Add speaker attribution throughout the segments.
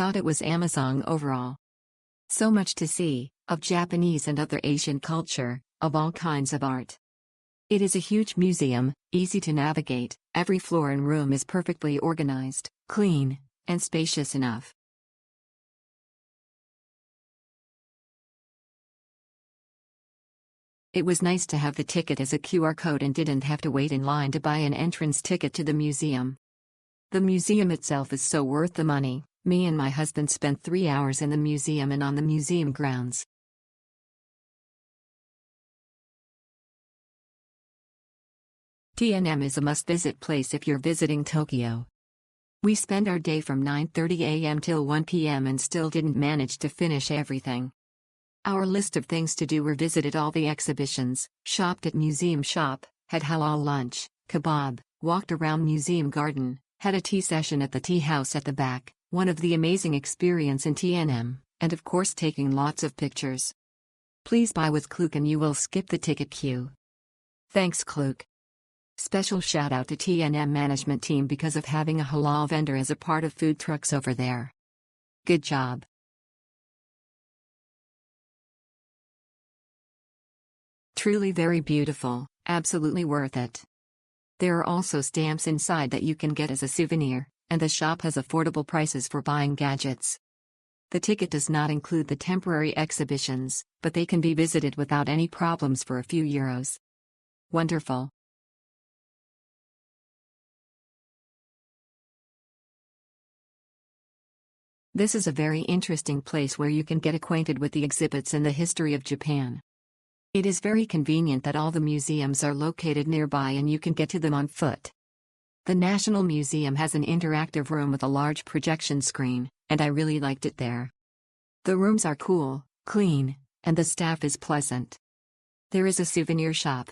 Speaker 1: thought it was Amazon overall. So much to see, of Japanese and other Asian culture, of all kinds of art. It is a huge museum, easy to navigate, every floor and room is perfectly organized, clean, and spacious enough. It was nice to have the ticket as a QR code and didn't have to wait in line to buy an entrance ticket to the museum. The museum itself is so worth the money. Me and my husband spent 3 hours in the museum and on the museum grounds. TNM is a must-visit place if you're visiting Tokyo. We spent our day from 9:30 a.m. till 1 p.m. and still didn't manage to finish everything. Our list of things to do were visited all the exhibitions, shopped at museum shop, had halal lunch, kebab, walked around museum garden, had a tea session at the tea house at the back, one of the amazing experience in TNM, and of course taking lots of pictures. Please buy with Klook and you will skip the ticket queue. Thanks Klook. Special shout out to TNM management team because of having a halal vendor as a part of food trucks over there. Good job. Truly very beautiful, absolutely worth it. There are also stamps inside that you can get as a souvenir, and the shop has affordable prices for buying gadgets. The ticket does not include the temporary exhibitions, but they can be visited without any problems for a few euros. Wonderful. This is a very interesting place where you can get acquainted with the exhibits and the history of Japan. It is very convenient that all the museums are located nearby and you can get to them on foot. The National Museum has an interactive room with a large projection screen, and I really liked it there. The rooms are cool, clean, and the staff is pleasant. There is a souvenir shop.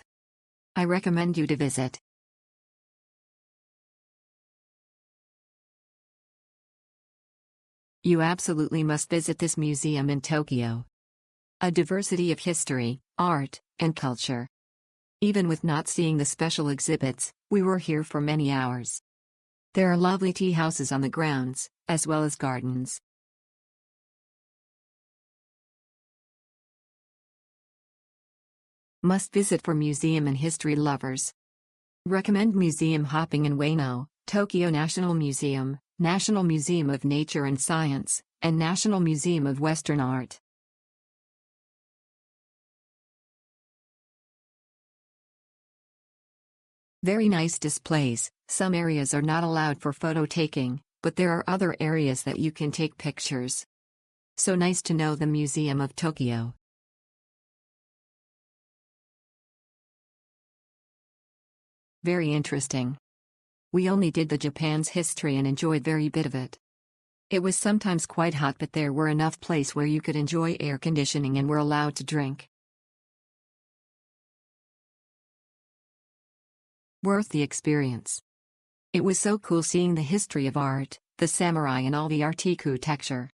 Speaker 1: I recommend you to visit. You absolutely must visit this museum in Tokyo. A diversity of history, art, and culture. Even with not seeing the special exhibits, we were here for many hours. There are lovely tea houses on the grounds, as well as gardens. Must visit for museum and history lovers. Recommend museum hopping in Ueno, Tokyo National Museum, National Museum of Nature and Science, and National Museum of Western Art. Very nice displays. Some areas are not allowed for photo taking, but there are other areas that you can take pictures. So nice to know the Museum of Tokyo. Very interesting. We only did the Japan's history and enjoyed very bit of it. It was sometimes quite hot, but there were enough place where you could enjoy air conditioning and were allowed to drink. Worth the experience. It was so cool seeing the history of art, the samurai and all the architecture.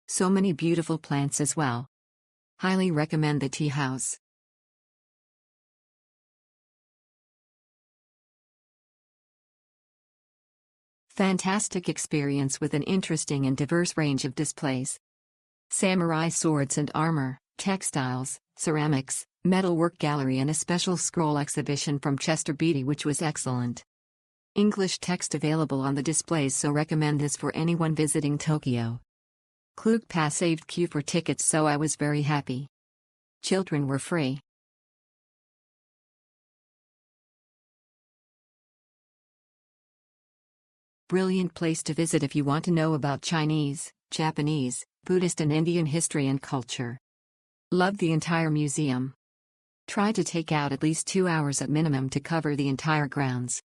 Speaker 1: So many beautiful plants as well. Highly recommend the tea house. Fantastic experience with an interesting and diverse range of displays. Samurai swords and armor, textiles, ceramics, metalwork gallery and a special scroll exhibition from Chester Beatty which was excellent. English text available on the displays, so recommend this for anyone visiting Tokyo. Klook Pass saved queue for tickets, so I was very happy. Children were free. Brilliant place to visit if you want to know about Chinese, Japanese, Buddhist and Indian history and culture. Love the entire museum. Try to take out at least 2 hours at minimum to cover the entire grounds.